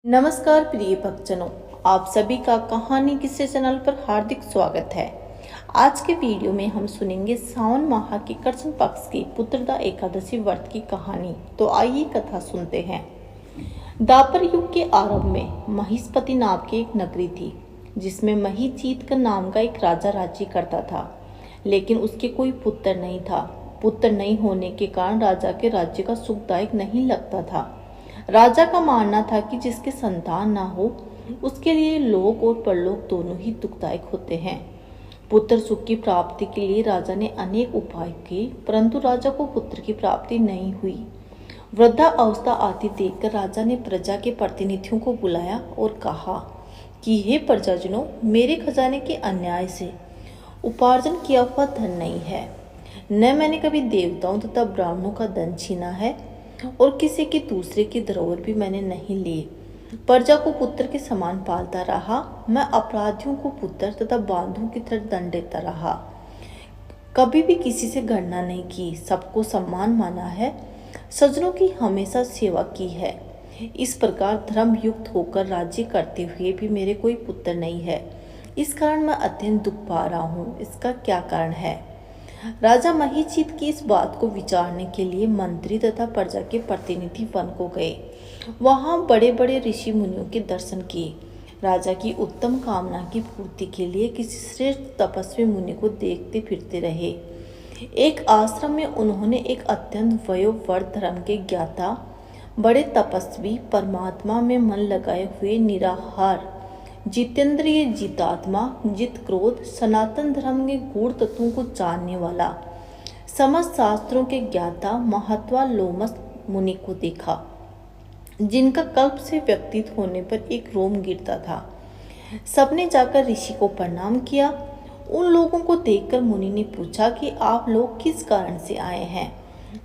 नमस्कार प्रिय भक्तजनों, आप सभी का कहानी किस्से चैनल पर हार्दिक स्वागत है। आज के वीडियो में हम सुनेंगे सावन माह के कृष्ण पक्ष की पुत्रदा एकादशी व्रत की कहानी। तो आइए कथा सुनते हैं। द्वापर युग के आरंभ में महिष्पति नाम की एक नगरी थी, जिसमें महीचीत का नाम का एक राजा राज्य करता था। लेकिन उसके कोई पुत्र नहीं था। पुत्र नहीं होने के कारण राजा के राज्य का सुखदायक नहीं लगता था। राजा का मानना था कि जिसके संतान ना हो उसके लिए लोक और परलोक दोनों ही दुखदायक होते हैं। पुत्र सुख की प्राप्ति के लिए राजा ने अनेक उपाय किए, परंतु राजा को पुत्र की प्राप्ति नहीं हुई। वृद्धा अवस्था आती देखकर राजा ने प्रजा के प्रतिनिधियों को बुलाया और कहा कि हे प्रजाजनों, मेरे खजाने के अन्याय से उपार्जन किया हुआ धन नहीं है। न मैंने कभी देवताओं तथा ब्राह्मणों का धन छीना है और किसी के दूसरे की धरोहर भी मैंने नहीं ली। प्रजा को पुत्र के समान पालता रहा। मैं अपराधियों को पुत्र तथा बांधों की तरह दंड देता रहा। कभी भी किसी से गणना नहीं की, सबको सम्मान माना है, सज्जनों की हमेशा सेवा की है। इस प्रकार धर्म युक्त होकर राज्य करते हुए भी मेरे कोई पुत्र नहीं है। इस कारण मैं अत्यंत दुख पा रहा हूँ। इसका क्या कारण है? राजा महीचीत की इस बात को विचारने के लिए मंत्री तथा प्रजा के प्रतिनिधि वन को गए। वहां बड़े बड़े ऋषि मुनियों के दर्शन किए। राजा की उत्तम कामना की पूर्ति के लिए किसी श्रेष्ठ तपस्वी मुनि को देखते फिरते रहे। एक आश्रम में उन्होंने एक अत्यंत वयोवृद्ध धर्म के ज्ञाता, बड़े तपस्वी, परमात्मा में मन लगाए हुए, निराहार, जितेंद्रिय, जितात्मा, जित क्रोध, सनातन धर्म के गूढ़ तत्वों को जानने वाला, समस्त शास्त्रों के ज्ञाता महात्मा लोमस मुनि को देखा, जिनका कल्प से व्यक्तित होने पर एक रोम गिरता था। सबने जाकर ऋषि को प्रणाम किया। उन लोगों को देखकर मुनि ने पूछा कि आप लोग किस कारण से आए हैं?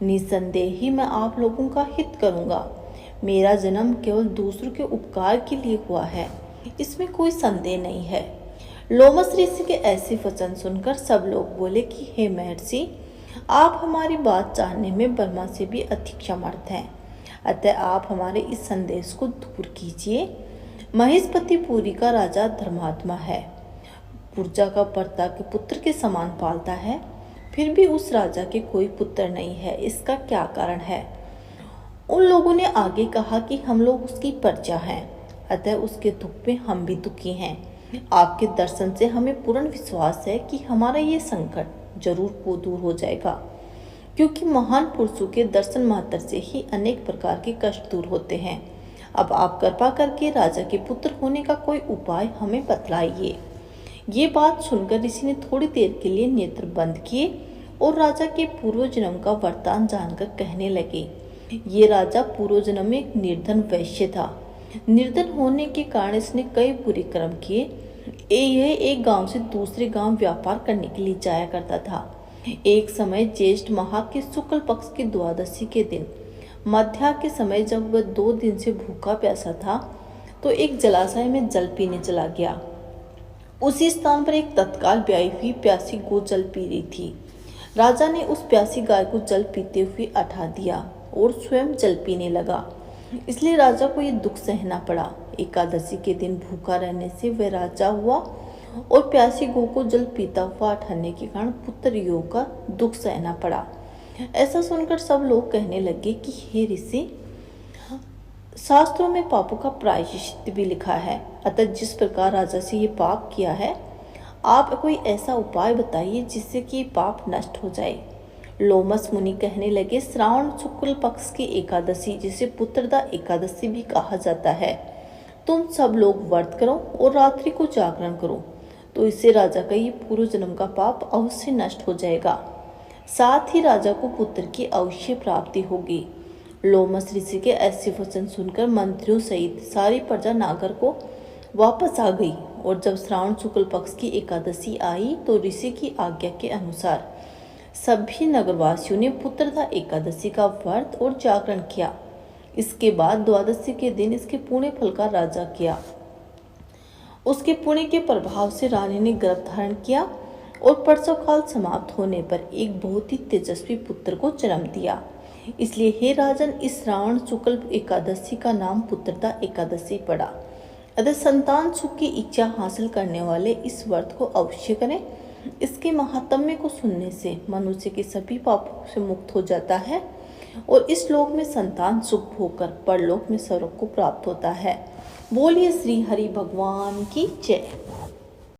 निसंदेह ही मैं आप लोगों का हित करूंगा। मेरा जन्म केवल दूसरों के उपकार के लिए हुआ है, इसमें कोई संदेह नहीं है। लोमस ऋषि के ऐसे वचन सुनकर सब लोग बोले कि हे महर्षि, आप हमारी बात जानने में ब्रह्मा से भी अधिक समर्थ हैं, अतः आप हमारे इस संदेश को दूर कीजिए। महिष्पति पुरी का राजा धर्मात्मा है, प्रजा का प्रजा के पुत्र के समान पालता है, फिर भी उस राजा के कोई पुत्र नहीं है। इसका क्या कारण है? उन लोगों ने आगे कहा कि हम लोग उसकी प्रजा हैं, अतः उसके दुख में हम भी दुखी हैं। आपके दर्शन से हमें पूर्ण विश्वास है कि हमारा ये संकट जरूर दूर हो जाएगा, क्योंकि महान पुरुषों के दर्शन मात्र से ही अनेक प्रकार के कष्ट दूर होते हैं। अब आप कृपा करके राजा के पुत्र होने का कोई उपाय हमें बतलाइए। ये बात सुनकर ऋषि ने थोड़ी देर के लिए नेत्र बंद किए और राजा के पूर्व जन्म का वृत्तांत जानकर कहने लगे। ये राजा पूर्व जन्म में एक निर्धन वैश्य था। निर्धन होने के कारण इसने कई बुरे कर्म किए। यह एक गांव से दूसरे गांव व्यापार करने के लिए जाया करता था। एक समय ज्येष्ठ माह के शुक्ल पक्ष की द्वादशी के दिन मध्या के समय, जब वह 2 दिन से भूखा प्यासा था, तो एक जलाशय में जल पीने चला गया। उसी स्थान पर एक तत्काल ब्याई हुई प्यासी गो जल पी रही थी। राजा ने उस प्यासी गाय को जल पीते हुए हटा दिया और स्वयं जल पीने लगा। इसलिए राजा को यह दुख सहना पड़ा। एकादशी के दिन भूखा रहने से वह राजा हुआ और प्यासी गौ को जल पीता हुआ हटाने के कारण पुत्र योग का दुख सहना पड़ा। ऐसा सुनकर सब लोग कहने लगे कि हे ऋषि, शास्त्रों में पापों का प्रायश्चित भी लिखा है, अतः जिस प्रकार राजा से ये पाप किया है, आप कोई ऐसा उपाय बताइए जिससे कि पाप नष्ट हो जाए। लोमस मुनि कहने लगे, श्रावण शुक्ल पक्ष की एकादशी, जिसे पुत्रदा एकादशी भी कहा जाता है, तुम सब लोग व्रत करो और रात्रि को जागरण करो, तो इससे राजा का ये पूर्व जन्म का पाप अवश्य नष्ट हो जाएगा। साथ ही राजा को पुत्र की अवश्य प्राप्ति होगी। लोमस ऋषि के ऐसे वचन सुनकर मंत्रियों सहित सारी प्रजा नागर को वापस आ गई और जब श्रावण शुक्ल पक्ष की एकादशी आई तो ऋषि की आज्ञा के अनुसार सभी नगरवासियों ने पुत्रदा एकादशी का व्रत और जागरण किया। इसके बाद द्वादशी के दिन इसके पुण्य फल का राजा किया। उसके पुण्य के प्रभाव से रानी ने गर्भ धारण किया और प्रसव काल समाप्त होने पर एक बहुत ही तेजस्वी पुत्र को जन्म दिया। इसलिए हे राजन, इस श्रावण शुक्ल एकादशी का नाम पुत्रदा एकादशी पड़ा। अतः संतान सुख की इच्छा हासिल करने वाले इस व्रत को अवश्य करें। इसके महात्म्य को सुनने से मनुष्य के सभी पापों से मुक्त हो जाता है और इस लोक में संतान सुख होकर परलोक में स्वर्ग को प्राप्त होता है। बोलिए श्री हरि भगवान की जय।